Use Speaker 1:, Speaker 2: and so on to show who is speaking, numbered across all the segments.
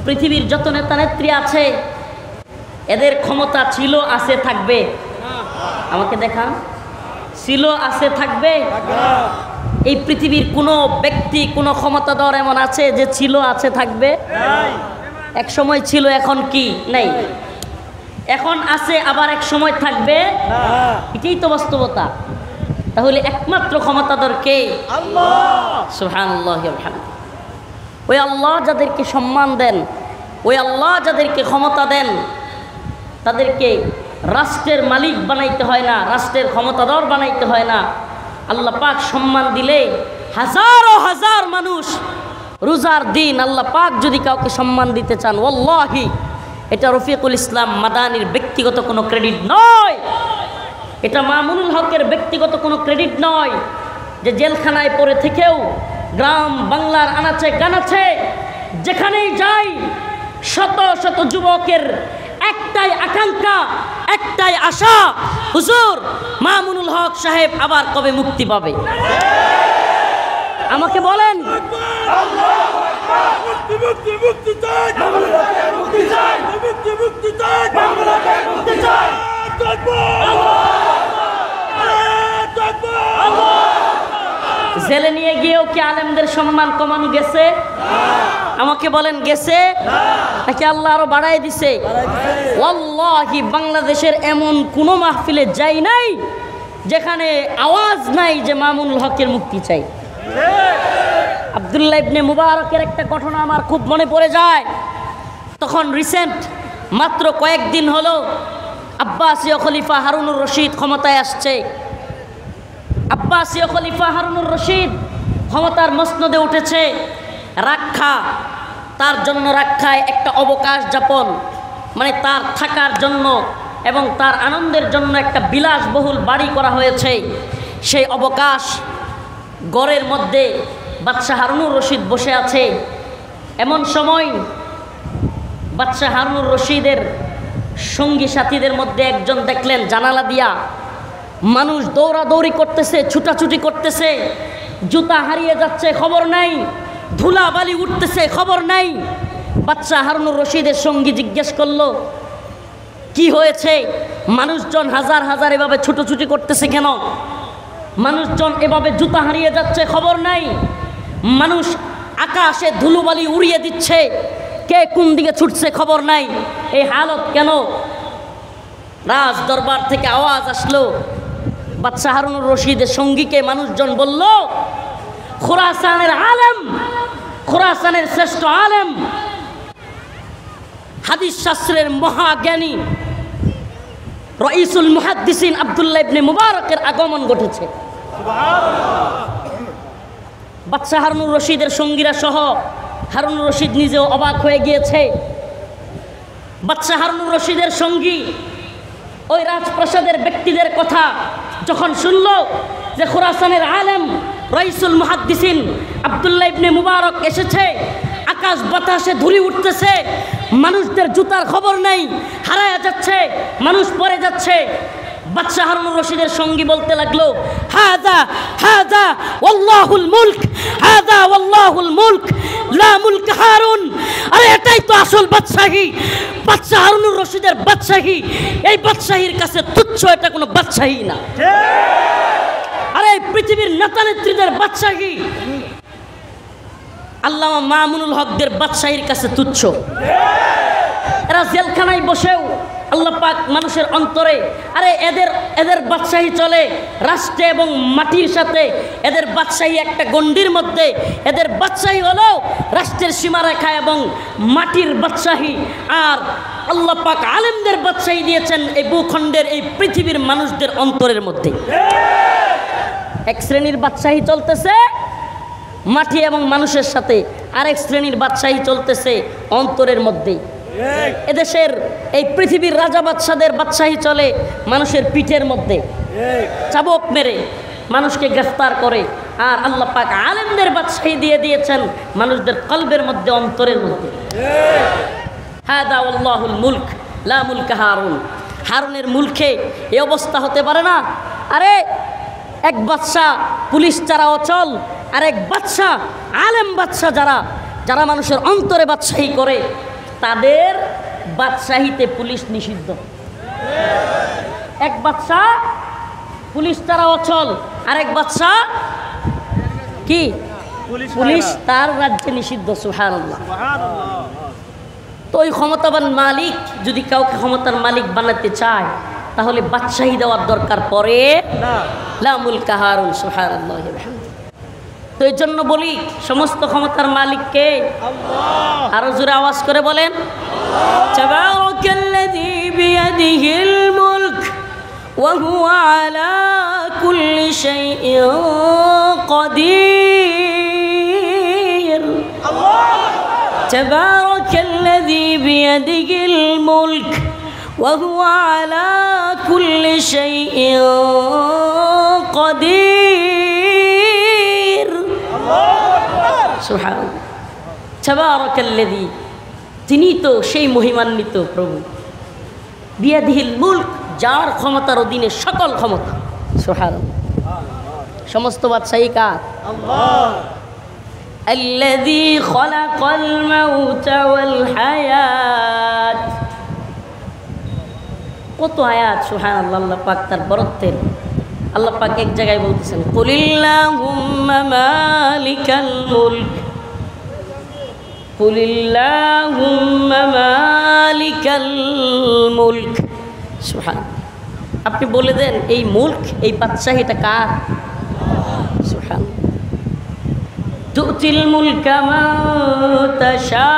Speaker 1: পৃথিবীর যত নেতা নেত্রী আছে এদের ক্ষমতা ছিল, আছে, থাকবে। আমাকে দেখান, ছিল, আছে, থাকবে। এই পৃথিবীর কোনো ব্যক্তি, কোনো ক্ষমতাধর এমন আছে যে ছিল, আছে, থাকবে? এক সময় ছিল, এখন কি নেই, এখন আছে, আবার এক সময় থাকবে। এটাই তো বাস্তবতা। তাহলে একমাত্র ক্ষমতাধর কে? আল্লাহ। সুবহানাল্লাহ। ওই আল্লাহ যাদেরকে সম্মান দেন, ওই আল্লাহ যাদেরকে ক্ষমতা দেন, তাদেরকে রাষ্ট্রের মালিক বানাইতে হয় না, রাষ্ট্রের ক্ষমতাধর বানাইতে হয় না। আল্লাহ পাক সম্মান দিলে হাজারো হাজার মানুষ রোজার দিন আল্লাহ পাক যদি কাউকে সম্মান দিতে চান, ওয়াল্লাহি এটা রফিকুল ইসলাম মাদানির ব্যক্তিগত কোনো ক্রেডিট নয়, এটা মামুনুল হকের ব্যক্তিগত কোনো ক্রেডিট নয় যে জেলখানায় পড়ে থেকেও গ্রাম বাংলার আনাচে কানাচে যেখানেই যাই শত শত যুবকের একটাই আকাঙ্ক্ষা, একটাই আশা, হুজুর মামুনুল হক সাহেব আবার কবে মুক্তি পাবে? আমাকে বলেন। জেলে নিয়ে গিয়েও কি আলেমদের সম্মান কমানো গেছে? আমাকে বলেন, গেছে নাকি আল্লাহ আরো বাড়াই দিছে? ওয়াল্লাহি বাংলাদেশের এমন কোন মাহফিলে যাই নাই যেখানে আওয়াজ নাই যে মামুনুল হকের মুক্তি চাই। আব্দুল্লাহ ইবনে মুবারকের একটা ঘটনা আমার খুব মনে পড়ে যায়। তখন রিসেন্ট মাত্র কয়েকদিন হলো আব্বাসীয় খলিফা হারুনুর রশিদ ক্ষমতায় আসছে। আব্বাসীয় খলিফা হারুনুর রশিদ ক্ষমতার মসনদে উঠেছে। তার জন্য রাখায় একটা অবকাশ যাপন, মানে তার থাকার জন্য এবং তার আনন্দের জন্য একটা বিলাসবহুল বাড়ি করা হয়েছে। সেই অবকাশ গড়ের মধ্যে বাদশাহ হারুনুর রশিদ বসে আছে। এমন সময় বাদশাহ হারুনুর রশিদের সঙ্গী সাথীদের মধ্যে একজন দেখলেন জানালা দিয়া মানুষ দৌড়াদৌড়ি করতেছে, ছুটাছুটি করতেছে, জুতা হারিয়ে যাচ্ছে খবর নাই, ধুলা বালি উঠতেছে খবর নাই। বাদশাহ হারুনুর রশিদের সঙ্গী জিজ্ঞেস করলো, কি হয়েছে? মানুষজন হাজার হাজার এভাবে ছুটোছুটি করতেছে কেন? মানুষজন এভাবে জুতা হারিয়ে যাচ্ছে খবর নাই, মানুষ আকাশে ধুলোবালি উড়িয়ে দিচ্ছে, কে কোন দিকে ছুটছে খবর নাই, এই হালত কেন? রাজ দরবার থেকে আওয়াজ আসলো। বাদশাহ হারুনুর রশিদের সঙ্গীকে মানুষজন বলল, খোরাসানের আলেম, খোরাসানের শ্রেষ্ঠ আলেম, হাদিস শাস্ত্রের মহাজ্ঞানী রাইসুল মুহাদ্দিসিন আব্দুল্লাহ ইবনে মুবারকের আগমন ঘটেছে। বাদশাহ হারুনুর রশিদের সঙ্গীরা সহ হারুনুর রশিদ নিজেও অবাক হয়ে গিয়েছে। বাদশাহ হারুনুর রশিদের সঙ্গী ওই রাজপ্রাসাদের ব্যক্তিদের কথা যখন শুনল যে খোরাসানের আলেম রাইসুল মুহাদ্দিসিন আব্দুল্লাহ ইবনে মুবারক এসেছে, আকাশ বাতাসে ধুলি উঠতেছে, মানুষদের জুতার খবর নাই, হারায়া যাচ্ছে, মানুষ পড়ে যাচ্ছে, বাদশাহ হারুনুর রশিদের সঙ্গী বলতে লাগলো, হাযা হাযা ওয়াল্লাহুল মুলক, হাযা ওয়াল্লাহুল মুলক লা মুলক হারুন। আরে এটাই তো আসল বাদশাহী, বাদশাহ হারুনুর রশিদের বাদশাহী। এই বাদশাহীর কাছে তুচ্ছ, এটা কোনো বাদশাহী না। আরে পৃথিবীর নেতা নেত্রীদের বাদশাহী আল্লামা মামুনুল হকদের বাদশাহীর কাছে তুচ্ছ। এরা জেলখানায় বসেও আল্লাহ পাক মানুষের অন্তরে, আরে এদের বাদশাহী চলে রাষ্ট্রে এবং মাটির সাথে, এদের বাদশাহী একটা গণ্ডির মধ্যে, এদের বাদশাহী হলো রাষ্ট্রের সীমারেখা এবং মাটির বাদশাহী। আর আল্লাহ পাক আলেমদের বাদশাহী দিয়েছেন এই ভূখণ্ডের, এই পৃথিবীর মানুষদের অন্তরের মধ্যে। এক শ্রেণীর বাদশাহী চলতেছে মাটি এবং মানুষের সাথে, আরেক শ্রেণীর বাদশাহী চলতেছে অন্তরের মধ্যেই। এদেশের এই পৃথিবীর রাজা বাদশাদের বাদশাহী চলে মানুষের পিঠের মধ্যে, চাবুক মেরে মানুষকে গ্রেফতার করে। আর আল্লাহ পাক আলেমদের বাদশাহী দিয়ে দিয়েছেন মানুষদের কলবের মধ্যে, অন্তরের মধ্যে। হাদা আল্লাহুল মুলক লা মুলক হারুন। হারুনের মুলকে এই অবস্থা হতে পারে না। আরে এক বাদশা পুলিশ যারা অচল, আর এক বাদশা আলেম বাদশা যারা মানুষের অন্তরে বাদশাহী করে, তাদের বাদশাহিতে পুলিশ নিষিদ্ধ। এক বাদশাহ পুলিশ তারা অচল, আরেক বাদশাহ কি পুলিশ তার রাজ্যে নিষিদ্ধ। সুবহানাল্লাহ। তো ওই ক্ষমতাবান মালিক যদি কাউকে ক্ষমতার মালিক বানাতে চায় তাহলে বাদশাহী দেওয়ার দরকার পড়ে লা মুলকা হারুন। সুবহানাল্লাহ। তো এই জন্য বলি সমস্ত ক্ষমতার মালিককে আল্লাহ। আরো জোরে আওয়াজ করে বলেন তাবারাকাল্লাযী বিয়াদিহিল মুলক ওয়া হুয়া আলা কুল্লি শাইইন কাদির। তাবারাকাল্লাযী বিয়াদিহিল মুলক ওয়া হুয়া আলা কুল্লি শাইইন কাদির। সুবহানাল্লাহ। তাবারাকাল্লাযী, তিনি তো সেই মহিমান্বিত প্রভু, বিয়াদিহিল মুলক, যার ক্ষমতার অধীনে সকল ক্ষমতা। সুবহানাল্লাহ। সমস্ত বাদশাহী কার? আল্লাহ। আল্লাযী খালাকাল মাউতা ওয়াল হায়াত। কত আয়াত। সুবহানাল্লাহ। আল্লাহ পাক তার বরত্বের, আল্লাহ পাক এক জায়গায় বলতেছেন কুলিল্লাহুম্মা মালিকাল মুলক, কুলিল্লাহুম্মা মালিকাল মুলক। সুবহানাল্লাহ। আপনি বলে দেন এই মুলক, এই বাদশাহীটা কার? সুবহানাল্লাহ। তুতিল মুলকা মান তাশা।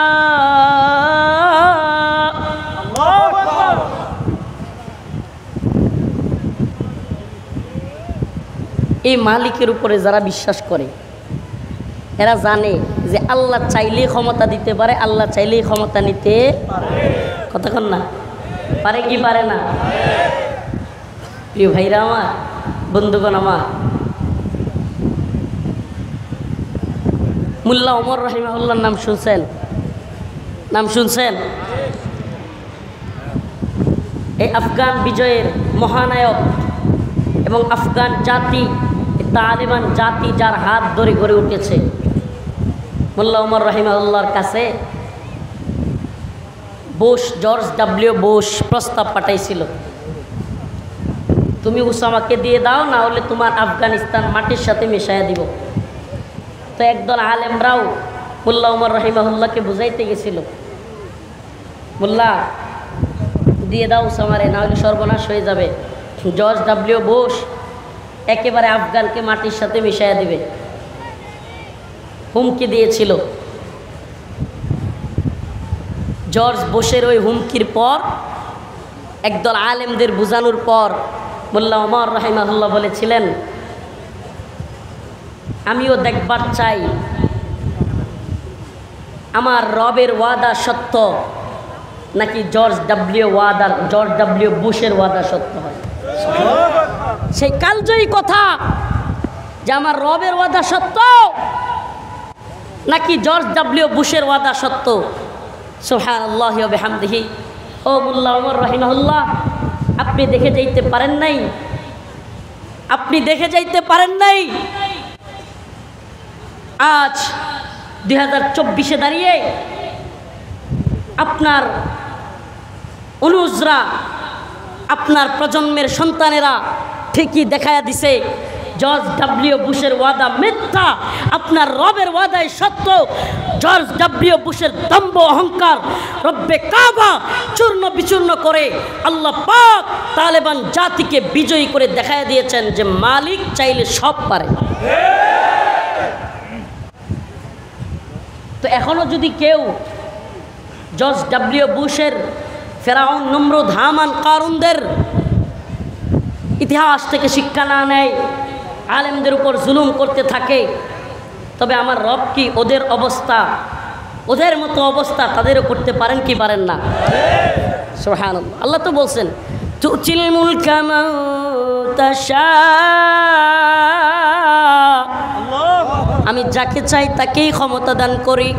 Speaker 1: এই মালিকের উপরে যারা বিশ্বাস করে এরা জানে যে আল্লাহ চাইলেই ক্ষমতা দিতে পারে, আল্লাহ চাইলেই ক্ষমতা নিতে পারে। কতক্ষণ না পারে কি পারে না? প্রিয় ভাইরা আমার, বন্ধুগণ আমার, মোল্লা ওমর রাহিমাহুল্লাহর নাম শুনছেন? নাম শুনছেন? এই আফগান বিজয়ের মহানায়ক এবং আফগান জাতি, তালেবান জাতি যার হাত ধরে গড়ে উঠেছে, মোল্লা ওমর রাহিমাহুল্লাহর কাছে জর্জ ডব্লিউ বুশ প্রস্তাব পাঠাইছিল, তুমি উসামাকে দিয়ে দাও, না হলে তোমার আফগানিস্তান মাটির সাথে মিশাইয়া দিব। তো একদল আলেমরাও মোল্লা ওমর রাহিমাহুল্লাহকে বুঝাইতে গেছিল, মোল্লা দিয়ে দাও উসামারে, না হলে সর্বনাশ হয়ে যাবে। জর্জ ডব্লিউ বুশ একেবারে আফগানকে মাটির সাথে মিশাইয়া দিবে, হুমকি দিয়েছিল। জর্জ বুশের ওই হুমকির পর, একদল আলেমদের বোঝানোর পর মোল্লা ওমর রাহিমাহুল্লাহ বলেছিলেন, আমিও দেখবার চাই আমার রবের ওয়াদা সত্য নাকি জর্জ ডব্লিউ বুশের ওয়াদা সত্য হয়। সেই কালজয়ী কথা যে আমার রবের ওয়াদা সত্য নাকি জর্জ ডব্লিউ বুশের ওয়াদা সত্য। সুবহানাল্লাহি ওয়া বিহামদিহি। ও মোল্লা ওমর রাহিমাহুল্লাহ, আপনি দেখে যাইতে পারেন নাই? আপনি দেখে যাইতে পারেন নাই আজ 2024-এ দাঁড়িয়ে আপনার অনুজরা, আপনার প্রজন্মের সন্তানেরা ঠিকই দেখায়া দিছে জর্জ ডব্লিউ বুশের ওয়াদা মিথ্যা, আপনার রবের ওয়াদাই সত্য। জর্জ ডব্লিউ বুশের দম্ভ অহংকার রব্বে কাবা চূর্ণ বিচূর্ণ করে আল্লাহ পাক তালেবান জাতিকে বিজয়ী করে দেখায়া দিয়েছেন যে মালিক চাইলে সব পারে। তো এখনো যদি কেউ জর্জ ডব্লিউ বুশের, ফেরাউন, নমরুদ, হামান, কারুনদের ইতিহাস থেকে শিক্ষা না নেয়, আলেমদের উপর জুলুম করতে থাকে, তবে আমার রব কি ওদের অবস্থা, ওদের মতো অবস্থা তাদেরও করতে পারেন কি পারেন না? সুবহানাল্লাহ। আল্লাহ তো বলছেন তুতিল মুলকা মান তাশা, আমি যাকে চাই তাকেই ক্ষমতা দান করি।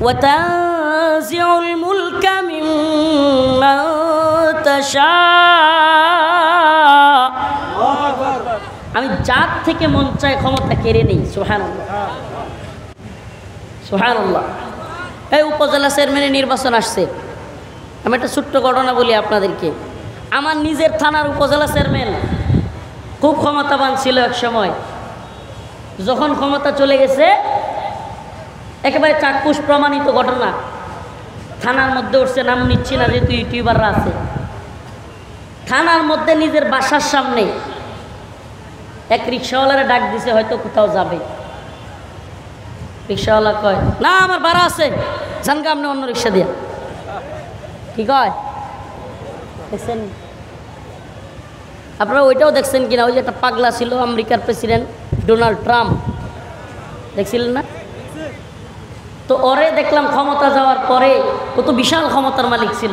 Speaker 1: ওয়া তানজিউল মুলকা মিম্মান তাশা, আমি যার থেকে মন চায় ক্ষমতা কেড়ে নেই। সুবহানাল্লাহ, সুবহানাল্লাহ। এই উপজেলা চেয়ারম্যানের নির্বাচন আসছে। আমি একটা ছোট্ট ঘটনা বলি আপনাদেরকে। আমার নিজের থানার উপজেলা চেয়ারম্যান খুব ক্ষমতাবান ছিল এক সময়। যখন ক্ষমতা চলে গেছে, একেবারে চাক্ষুষ প্রমাণিত ঘটনা, থানার মধ্যে উঠছে, নাম নিচ্ছি না যেহেতু ইউটিউবাররা আছে, থানার মধ্যে নিজের বাসার সামনে এক রিক্সাওয়ালারে ডাক দিছে, হয়তো কোথাও যাবে। রিক্সাওয়ালা কয়, না আমার ভাড়া আছে, জানগা আপনি অন্য রিক্সা দিয়া। কি কয় দেখছেন আপনারা? ওইটাও দেখছেন কিনা? ওই যে একটা পাগলা ছিল আমেরিকার প্রেসিডেন্ট ডোনাল্ড ট্রাম্প, দেখছিলেন না? তো ওরে দেখলাম ক্ষমতা যাওয়ার পরে, ও তো বিশাল ক্ষমতার মালিক ছিল,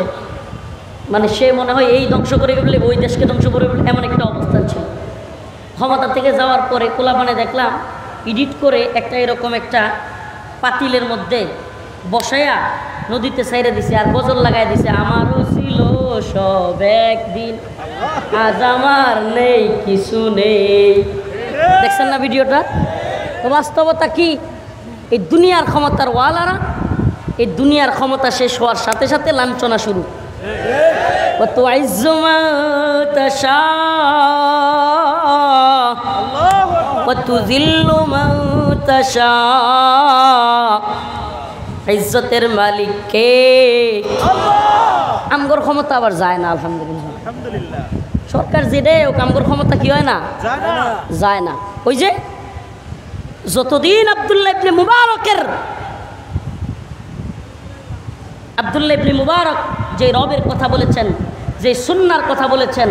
Speaker 1: মানে সে মনে হয় এই ধ্বংস করে ফেললে ওই দেশকে ধ্বংস করে ফেললে, এমন একটা অবস্থান ছিল। ক্ষমতা থেকে যাওয়ার পরে কোলাপানে দেখলাম এডিট করে একটা এরকম একটা পাতিলের মধ্যে বসায়া নদীতে ছাইরে দিছে, আর গজল লাগাই দিছে, আমারও ছিল সব একদিন, আজ আমার নেই কিছু নেই। দেখছেন না ভিডিওটা? তো বাস্তবতা কি? এই দুনিয়ার ক্ষমতার ওয়ালারা, এই দুনিয়ার ক্ষমতা শেষ হওয়ার সাথে সাথে লাঞ্ছনা শুরু। কত আইজ্জমা তাশা কত জিল্লু মা তাশা, ইজ্জতের মালিক কে? আমগর ক্ষমতা আবার যায় না, আলহামদুলিল্লাহ। সরকার যেটাই হোক আমগর ক্ষমতা কি হয় না? যায় না। ওই যে যতদিন আব্দুল্লাহ ইবনে মুবারক যে রবের কথা বলেছেন, যে সুন্নাহর কথা বলেছেন,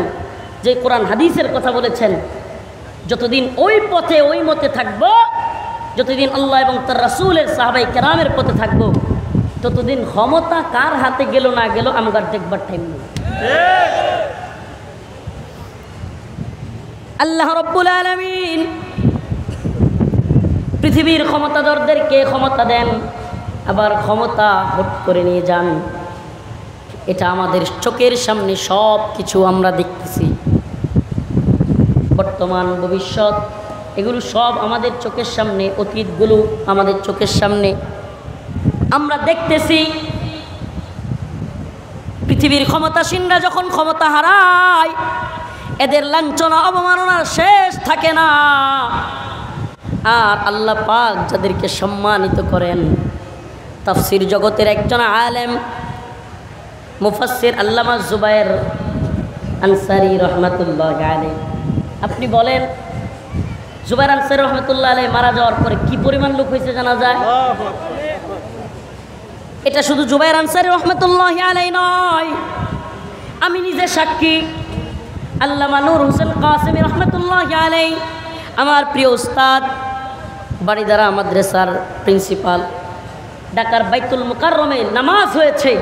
Speaker 1: যে কোরআন হাদিসের কথা বলেছেন, যতদিন ওই পথে ওই মতে থাকবো, যতদিন আল্লাহ এবং তার রাসূলের সাহাবায়ে কেরামের পথে থাকবো, ততদিন ক্ষমতা কার হাতে গেল না গেল আমগার দেখবার টাইম নেই। আল্লাহ রাব্বুল আলামিন পৃথিবীর ক্ষমতাধরদেরকে ক্ষমতা দেন, আবার ক্ষমতা হট করে নিয়ে যান। এটা আমাদের চোখের সামনে সব কিছু আমরা দেখতেছি, বর্তমান ভবিষ্যৎ এগুলো সব আমাদের চোখের সামনে, অতীতগুলো আমাদের চোখের সামনে আমরা দেখতেছি। পৃথিবীর ক্ষমতাসীনরা যখন ক্ষমতা হারায়, এদের লাঞ্ছনা অবমাননার শেষ থাকে না। আর আল্লাহ পাক যাদেরকে সম্মানিত করেন, তাফসীর জগতের একজন আলেম মুফাসসির আল্লামা জুবায়ের আনসারী রহমাতুল্লাহ আলাইহি, আপনি বলেন জুবায়ের আনসারী রহমাতুল্লাহ আলাইহি মারা যাওয়ার পরে কি পরিমাণ লোক হয়েছে জানা যায়? এটা শুধু জুবায়ের আনসারী রহমাতুল্লাহ আলাইহি নয়, আমি নিজে সাক্ষী। আল্লামা নূর হোসেন কাসেমী রহমাতুল্লাহ আলাইহি, আমার প্রিয় উস্তাদ, বাড়িদারা মাদ্রাসার প্রিন্সিপাল, ঢাকার বাইতুল মুকাররমে নামাজ হয়েছে।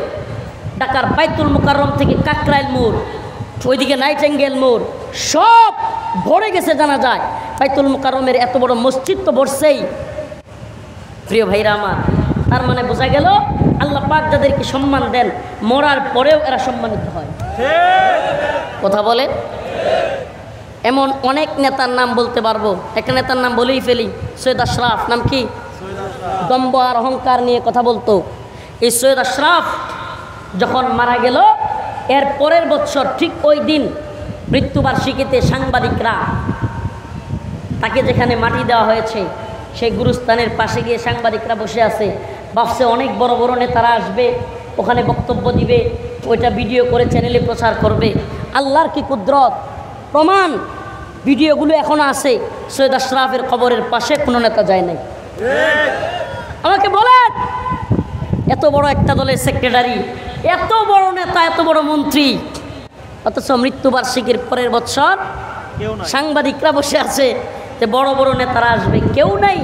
Speaker 1: ঢাকার বাইতুল মুকাররম থেকে কাকরাইল মোড়, ওইদিকে নাইটেঙ্গেল মোড় সব ভরে গেছে জানা যায়। বাইতুল মুকাররমের এত বড় মসজিদ তো ভরছেই। প্রিয় ভাইরা আমার, তার মানে বোঝা গেল আল্লাহ পাক যাদেরকে সম্মান দেন, মরার পরেও এরা সম্মানিত হয়। কথা বলে? এমন অনেক নেতার নাম বলতে পারবো, একটা নেতার নাম বলেই ফেলি, সৈয়দ আশরাফ। নাম কি? দম্ভ আর অহংকার নিয়ে কথা বলতো। এই সৈয়দ আশরাফ যখন মারা গেল, এর পরের বছর ঠিক ওই দিন মৃত্যুবার্ষিকীতে সাংবাদিকরা তাকে যেখানে মাটি দেওয়া হয়েছে সেই গুরুস্থানের পাশে গিয়ে সাংবাদিকরা বসে আছে, ভাবছে অনেক বড় বড় নেতারা আসবে, ওখানে বক্তব্য দিবে, ওইটা ভিডিও করে চ্যানেলে প্রচার করবে। আল্লাহর কি কুদরত! প্রমাণ ভিডিওগুলো এখনো আছে। সৈয়দ আশরাফের কবরের পাশে কোনো নেতা যায় নাই। আমাকে বলেন, এত বড় একটা দলের সেক্রেটারি, এত বড় নেতা, এত বড় মন্ত্রী, অথচ মৃত্যুবার্ষিকীর পরের বছর সাংবাদিকরা বসে আছে যে বড় বড় নেতারা আসবে, কেউ নাই।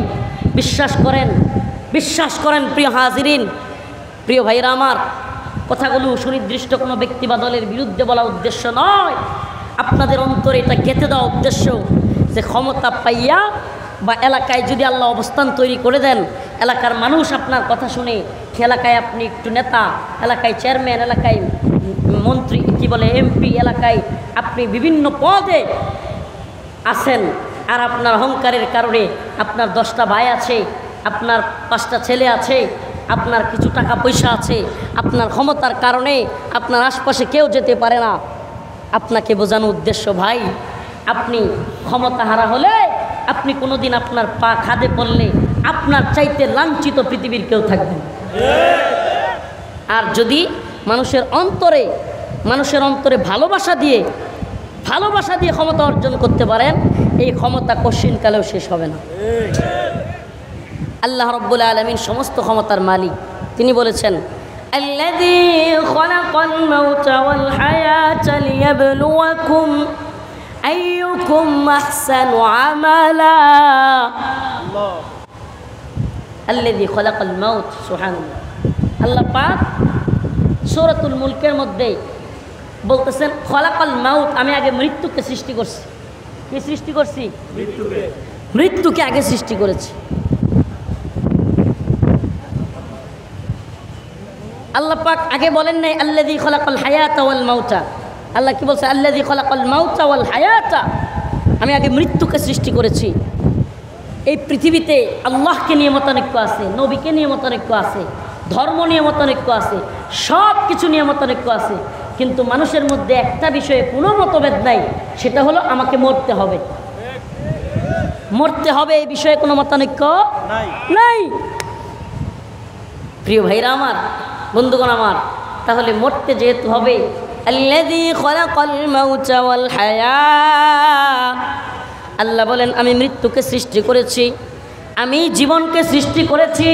Speaker 1: বিশ্বাস করেন প্রিয় হাজিরিন, প্রিয় ভাইরা আমার, কথাগুলো সুনির্দিষ্ট কোনো ব্যক্তি বা দলের বিরুদ্ধে বলা উদ্দেশ্য নয়, আপনাদের অন্তরে এটা গেঁথে দেওয়া উদ্দেশ্য যে ক্ষমতা পাইয়া বা এলাকায় যদি আল্লাহ অবস্থান তৈরি করে দেন, এলাকার মানুষ আপনার কথা শুনে, এলাকায় আপনি একটু নেতা, এলাকায় চেয়ারম্যান, এলাকায় মন্ত্রী, কি বলে এমপি, এলাকায় আপনি বিভিন্ন পদে আছেন, আর আপনার অহংকারের কারণে আপনার 10টা ভাই আছে, আপনার 5টা ছেলে আছে, আপনার কিছু টাকা পয়সা আছে, আপনার ক্ষমতার কারণে আপনার আশপাশে কেউ যেতে পারে না। আপনাকে বোঝানোর উদ্দেশ্য, ভাই আপনি ক্ষমতা হারা হলে আপনি কোনোদিন আপনার পা খাদে পড়লে আপনার চাইতে লাঞ্ছিত পৃথিবীর কেউ থাকবে না। আর যদি মানুষের অন্তরে ভালোবাসা দিয়ে ক্ষমতা অর্জন করতে পারেন, এই ক্ষমতা কশিনকালেও শেষ হবে না। আল্লাহ রাব্বুল আলামিন সমস্ত ক্ষমতার মালিক। তিনি বলেছেন, আল্লাযী খালাকাল মাউতা ওয়াল হায়াতা লিয়াবলুয়াকুম আইয়ুকুম আহসানু আমালা। আল্লাযী খালাকাল মাউত, সুবহানাল্লাহ। আল্লাহ পাক সূরাতুল মুলকের মধ্যে বলতেছেন, খালাকাল মাউত, আমি আগে মৃত্যুকে সৃষ্টি করছি। কি সৃষ্টি করছি? মৃত্যুকে আগে সৃষ্টি করেছি। আল্লাহ পাক আগে বলেন নাই আল্লাযী খালাকাল হায়াতা ওয়াল মাউতা। আল্লাহ কি বলছে? আল্লাযী খালাকাল মাউতা ওয়াল হায়াতা, আমি আগে মৃত্যুকে সৃষ্টি করেছি। এই পৃথিবীতে আল্লাহকে নিয়ে মতানৈক্য আছে, নবীকে নিয়ে মতানৈক্য আছে, ধর্ম নিয়ে মতানৈক্য আছে, সব কিছু নিয়ে মতানৈক্য আছে, কিন্তু মানুষের মধ্যে একটা বিষয়ে কোনো মতভেদ নাই, সেটা হলো আমাকে মরতে হবে। মরতে হবে, এই বিষয়ে কোনো মতানৈক্য নাই। প্রিয় ভাইরা আমার, বন্ধুগণ আমার, তাহলে মরতে যেহেতু হবে, আল্লাযী খালাকাল মাউতা ওয়াল হায়া, আল্লাহ বলেন আমি মৃত্যুকে সৃষ্টি করেছি, আমি জীবনকে সৃষ্টি করেছি।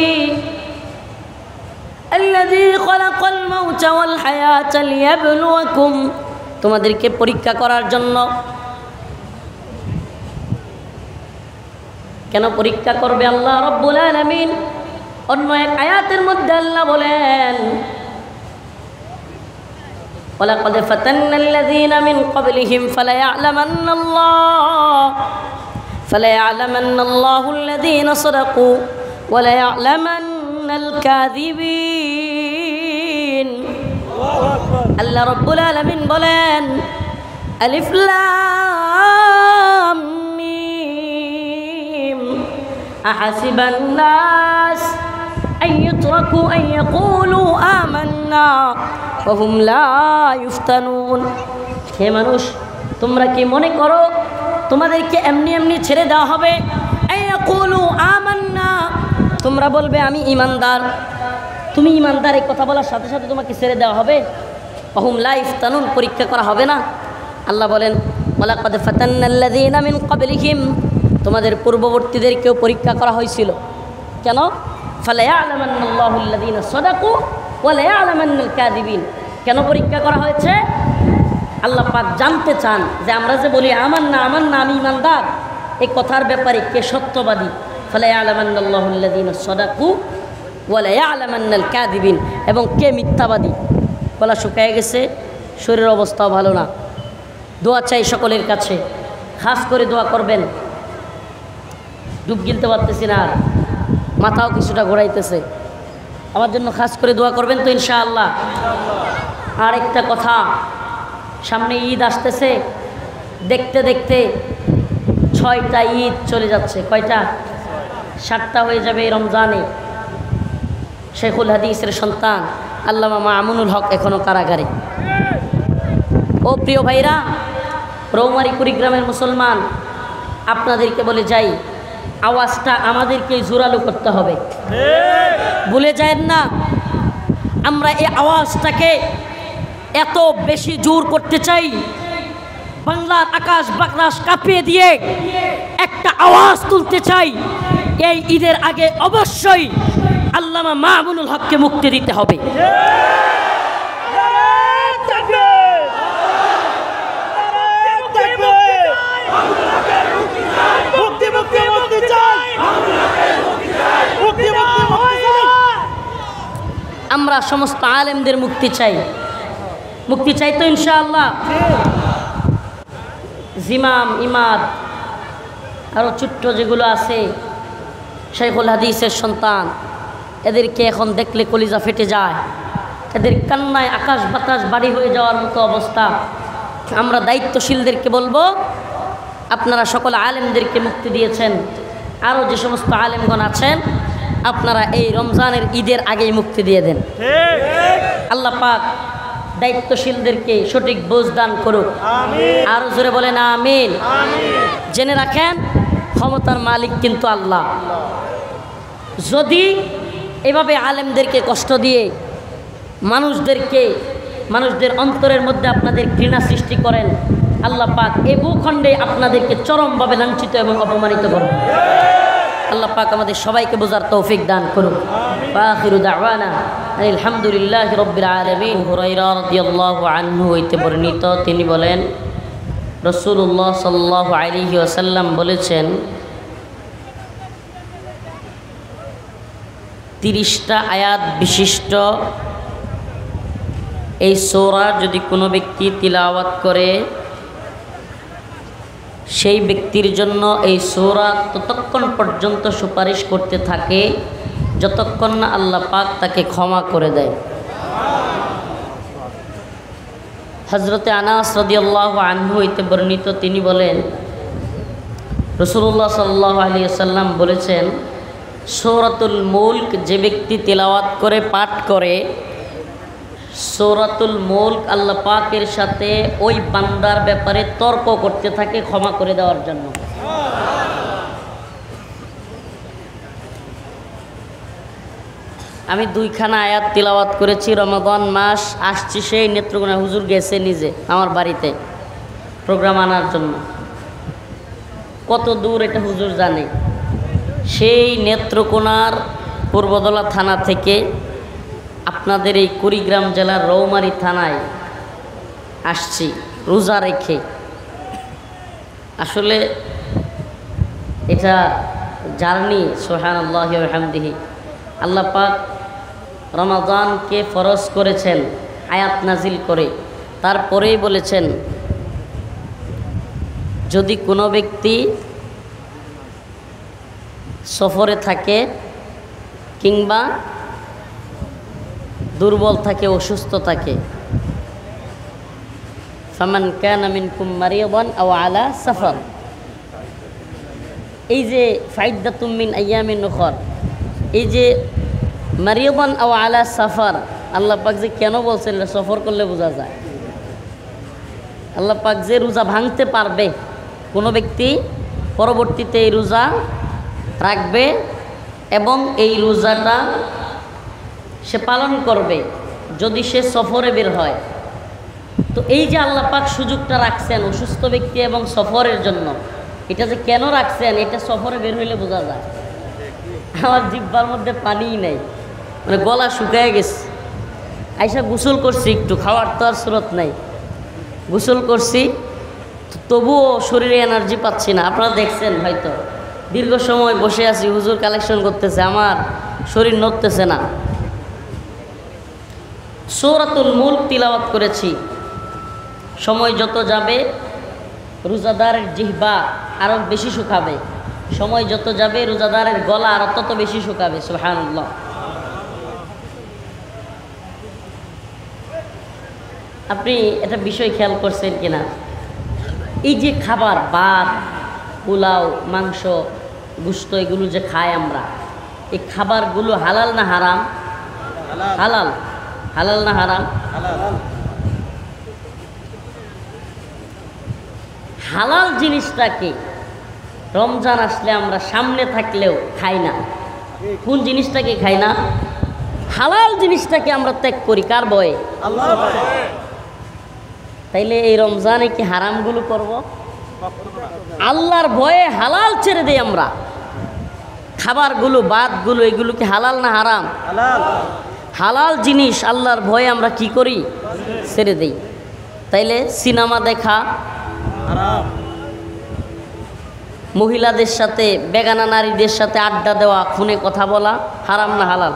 Speaker 1: আল্লাযী খালাকাল মাউতা ওয়াল হায়াতা লিয়াবলুয়াকুম, তোমাদেরকে পরীক্ষা করার জন্য। কেন পরীক্ষা করবে আল্লাহ রাব্বুল আলামিন? অন্য এক আয়াতের মধ্যে আল্লাহ বলেন, ওয়ালাকাদ ফাতান্নাল্লাযীনা মিন ক্বাবলিহিম ফালায়া'লামান্নাল্লাহুল্লাযীনা সাদাকু ওয়া লায়া'লামান্নাল কাযিবিন। আল্লাহ রাব্বুল আলামিন বলেন, আলিফ লাম মিম আহাসিবান নাস আইয়ুতরাকু আইয়াকুলু আমান্না ওয়া হুম লা ইফতানুন। হে মানুষ, তোমরা কি মনে করো তোমাদেরকে এমনি এমনি ছেড়ে দেওয়া হবে? আইয়াকুলু আমান্না, তোমরা বলবে আমি ঈমানদার। তুমি ঈমানদার, এই কথা বলার সাথে সাথে তোমাকে ছেড়ে দেওয়া হবে? ওয়া হুম লা ইফতানুন, পরীক্ষা করা হবে না? আল্লাহ বলেন, ওয়ালাকাদ ফাতান্নাল্লাযীনা মিন ক্বাবলিহিম, তোমাদের পূর্ববর্তীদেরকেও পরীক্ষা করা হয়েছিল। কেন? ফালায়া'লামান্নাল্লাহুল্লাযীনা সাদাকু ওয়া লায়া'লামান্নাল কাযিবিন। কেন পরীক্ষা করা হয়েছে? আল্লাহ পাক জানতে চান যে আমরা যে বলি আমান্না আমান্না, আমি ঈমানদার, এই কথার ব্যাপারে কে সত্যবাদী। ফালায়া'লামান্নাল্লাহুল্লাযীনা সাদাকু ওয়া লায়া'লামান্নাল কাযিবিন, এবং কে মিথ্যাবাদী। গলা শুকিয়ে গেছে, শরীরের অবস্থাও ভালো না। দোয়া চাই সকলের কাছে, খাস করে দোয়া করবেন। ডুব গিলতে পারতেছি না, মাথাও কিছুটা ঘোরাইতেছে, আমার জন্য খাস করে দোয়া করবেন তো ইনশাআল্লাহ। আর একটা কথা, সামনে ঈদ আসতেছে, দেখতে দেখতে 6টা ঈদ চলে যাচ্ছে। কয়টা? 7টা হয়ে যাবে এই রমজানে। শেখুল হাদিসের সন্তান আল্লামা মামুনুল হক এখনও কারাগারে। ও প্রিয় ভাইরা, রৌমারী কুড়িগ্রামের মুসলমান, আপনাদেরকে বলে যাই, আওয়াজটা আমাদেরকে জোরালো করতে হবে, ভুলে যায়েন না। আমরা এই আওয়াজটাকে এত বেশি জোর করতে চাই, বাংলার আকাশ বাতাস কাঁপিয়ে দিয়ে একটা আওয়াজ তুলতে চাই। এই ঈদের আগে অবশ্যই আল্লামা মামুনুল হককে মুক্তি দিতে হবে। আমরা সমস্ত আলেমদের মুক্তি চাই, মুক্তি চাই তো ইনশাআল্লাহ। জিমাম, ইমাদ, আরও ছোট্ট যেগুলো আছে শেখুল হাদিসের সন্তান, এদেরকে এখন দেখলে কলিজা ফেটে যায়, এদের কান্নায় আকাশ বাতাস বাড়ি হয়ে যাওয়ার মতো অবস্থা। আমরা দায়িত্বশীলদেরকে বলবো, আপনারা সকল আলেমদেরকে মুক্তি দিয়েছেন, আরও যে সমস্ত আলেমগণ আছেন আপনারা এই রমজানের ঈদের আগেই মুক্তি দিয়ে দেন। আল্লাহ পাক দায়িত্বশীলদেরকে সঠিক বুঝ দান করুক। আর জোরে বলেন আমিন। জেনে রাখেন, ক্ষমতার মালিক কিন্তু আল্লাহ। যদি এভাবে আলেমদেরকে কষ্ট দিয়ে মানুষদের অন্তরের মধ্যে আপনাদের ঘৃণা সৃষ্টি করেন, আল্লাহ পাক এ ভূখণ্ডে আপনাদেরকে চরমভাবে লাঞ্ছিত এবং অপমানিত করবেন। আল্লাহ পাক আমাদের সবাইকে বোঝার তৌফিক দান করুন। আখিরু দাওয়ানা আলহামদুলিল্লাহি রাব্বিল আলামিন। হুরায়রা রাদিয়াল্লাহু আনহু হইতে বর্ণিত, তিনি বলেন রাসূলুল্লাহ সাল্লাল্লাহু আলাইহি ওয়াসাল্লাম বলেছেন, 30টা আয়াত বিশিষ্ট এই সূরা যদি কোনো ব্যক্তি তিলাওয়াত করে, সেই ব্যক্তির জন্য এই সূরা ততক্ষণ পর্যন্ত সুপারিশ করতে থাকে যতক্ষণ না আল্লাহ পাক তাকে ক্ষমা করে দেয়। হযরতে আনাস রাদিয়াল্লাহু আনহু হইতে বর্ণিত, তিনি বলেন রাসূলুল্লাহ সাল্লাল্লাহু আলাইহি ওয়াসাল্লাম বলেছেন, সূরাতুল মুলক যে ব্যক্তি তিলাওয়াত করে, পাঠ করে, সূরাতুল মুলক আল্লাহ পাকের সাথে ওই বান্দার ব্যাপারে তর্ক করতে থাকে ক্ষমা করে দেওয়ার জন্য। আমি 2খানা আয়াত তিলাওয়াত করেছি। রমাদান মাস আসছি, সেই নেত্রকোনা হুজুর গেছে নিজে আমার বাড়িতে প্রোগ্রাম আনার জন্য। কত দূর এটা হুজুর জানে। সেই নেত্রকোনার পূর্বদলা থানা থেকে আপনাদের এই কুড়িগ্রাম জেলার রৌমারী থানায় আসছি রোজা রেখে। আসলে এটা জার্নি, সুবহানাল্লাহি ওয়া বিহামদিহি। আল্লাহ পাক রমাদানকে ফরজ করেছেন আয়াত নাজিল করে, তারপরেই বলেছেন যদি কোনো ব্যক্তি সফরে থাকে কিংবা দুর্বল থাকে, অসুস্থ থাকে, ফামান কানা মিনকুম মারিয়াদান আও আলা সাফার, এই যে ফাইদ্দাতুম মিন আইয়ামিন উখর, এই যে মারিয়াদান আও আলা সাফার, আল্লাহ পাক যে কেন বলছেন সফর করলে বোঝা যায়। আল্লাহ পাক যে রোজা ভাঙতে পারবে কোনো ব্যক্তি পরবর্তীতে এই রোজা রাখবে এবং এই রোজাটা সে পালন করবে যদি সে সফরে বের হয়। তো এই যে আল্লাহ পাক সুযোগটা রাখছেন অসুস্থ ব্যক্তি এবং সফরের জন্য, এটা যে কেন রাখছেন এটা সফরে বের হইলে বোঝা যায়। আমার জিহ্বার মধ্যে পানিই নাই, মানে গলা শুকায় গেছে। আইসা গোসল করছি, একটু খাওয়ার তো আর সুরত নাই, গোসল করছি তবুও শরীরে এনার্জি পাচ্ছি না। আপনারা দেখছেন হয়তো দীর্ঘ সময় বসে আছি, হুজুর কালেকশন করতেছে, আমার শরীর নড়তেছে না। সূরাতুল মুলক তিলাওয়াত করেছি। সময় যত যাবে রোজাদারের জিহ্বা আরও বেশি শুকাবে, সময় যত যাবে রোজাদারের গলা আরও তত বেশি শুকাবে। সুবহানাল্লাহ। আপনি একটা বিষয় খেয়াল করছেন কিনা, এই যে খাবার ভাত, পোলাও, মাংস, গোশত এগুলো যে খাই আমরা, এই খাবারগুলো হালাল না হারাম? হালাল। হালাল না হারাম? হালাল জিনিসটাকে রমজান আসলে আমরা সামনে থাকলেও খাই না। কোন জিনিসটাকে খাই না? হালাল জিনিসটাকে আমরা ত্যাগ করি। কার ভয়ে? আল্লাহর ভয়ে। তাইলে এই রমজানে কি হারামগুলো করব? আল্লাহর ভয়ে হালাল ছেড়ে দেই আমরা। খাবারগুলো, ভাতগুলো, এগুলো কি হালাল না হারাম? হালাল। হালাল জিনিস আল্লাহর ভয়ে আমরা কি করি? ছেড়ে দেই। তাইলে সিনেমা দেখা হারাম, মহিলাদের সাথে, বেগানা নারীদের সাথে আড্ডা দেওয়া, ফোনে কথা বলা হারাম না হালাল?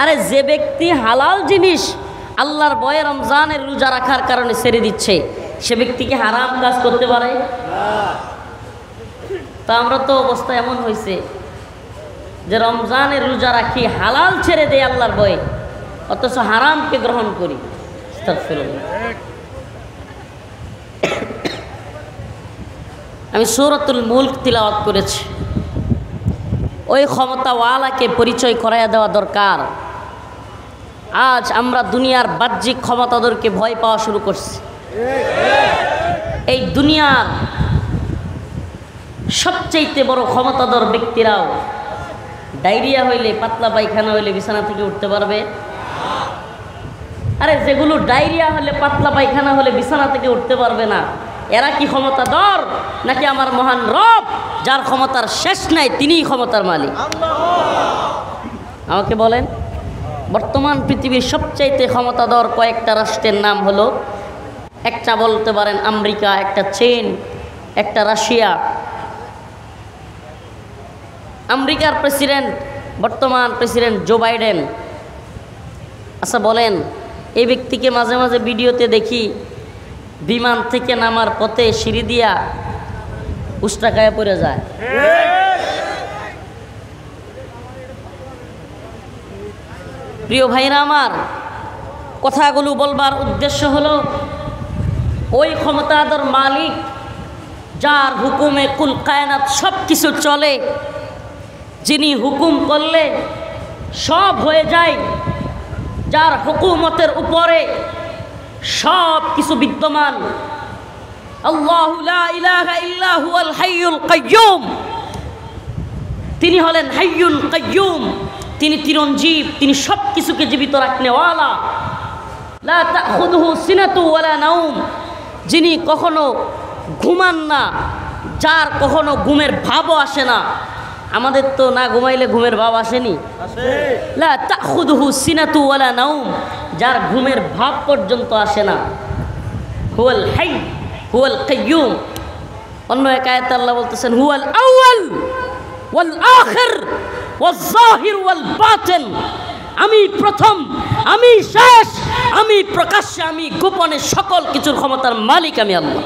Speaker 1: আরে যে ব্যক্তি হালাল জিনিস আল্লাহর ভয়ে রমজানের রোজা রাখার কারণে ছেড়ে দিচ্ছে, সে ব্যক্তিকে হারাম কাজ করতে পারে? তা আমরা তো অবস্থা এমন হয়েছে যে রমজানের রোজা রাখি, হালাল ছেড়ে দেয় আল্লাহর ভয়ে, অথচ হারামকে গ্রহণ করি। আস্তাগফিরুল্লাহ। আমি সূরাতুল মুলক তিলাওয়াত করেছি। ওই ক্ষমতাওয়ালাকে পরিচয় করাইয়া দেওয়া দরকার। আজ আমরা দুনিয়ার বাহ্যিক ক্ষমতাদেরকে ভয় পাওয়া শুরু করছি। এই দুনিয়ার সবচাইতে বড় ক্ষমতাধর ব্যক্তিরাও ডায়রিয়া হইলে, পাতলা পায়খানা হইলে বিছানা থেকে উঠতে পারবে? আরে যেগুলো ডায়রিয়া হলে, পাতলা পায়খানা হলে বিছানা থেকে উঠতে পারবে না, এরা কি ক্ষমতাধর নাকি আমার মহান রব যার ক্ষমতার শেষ নাই তিনিই ক্ষমতার মালিক? আমাকে বলেন, বর্তমান পৃথিবীর সবচাইতে ক্ষমতাধর কয়েকটা রাষ্ট্রের নাম হলো, একটা বলতে পারেন আমেরিকা, একটা চীন, একটা রাশিয়া। আমেরিকার প্রেসিডেন্ট, বর্তমান প্রেসিডেন্ট জো বাইডেন। আচ্ছা বলেন, এই ব্যক্তিকে মাঝে মাঝে ভিডিওতে দেখি বিমান থেকে নামার পথে সিঁড়ি দিয়া উস্টাকায় পড়ে যায়। প্রিয় ভাইরা আমার, কথাগুলো বলবার উদ্দেশ্য হলো, ওই ক্ষমতাধর মালিক যার হুকুমে কুল কায়নাত সব কিছু চলে, যিনি হুকুম করলে সব হয়ে যায়, যার হুকুমতের উপরে সব কিছু বিদ্যমান। আল্লাহু লা ইলাহা ইল্লা হুয়াল হাইয়ুল কাইয়্যুম, তিনি হলেন হাইয়ুল কাইয়্যুম, তিনি চিরঞ্জীব, তিনি সব কিছুকে জীবিত রাখনেওয়ালা। লা তাখুযুহু সিনাতু ওয়ালা নাওম, যিনি কখনো ঘুমান না, যার কখনো ঘুমের ভাবও আসে না। আমাদের তো না ঘুমাইলে ঘুমের ভাব আসেনি। লা তাখুযুহু সিনাতু ওয়ালা নাওম, যার ঘুমের ভাব পর্যন্ত আসে না। হুয়াল হাই হুয়াল কাইয়্যুম। অন্য এক আয়াতে আল্লাহ বলতেছেন, হুয়াল আউয়াল ওয়াল আখির ওয়াল যাহির ওয়াল বাতিন, আমি প্রথম, আমি শেষ, আমি প্রকাশ্যে, আমি গোপনে, সকল কিছুর ক্ষমতার মালিক আমি আল্লাহ।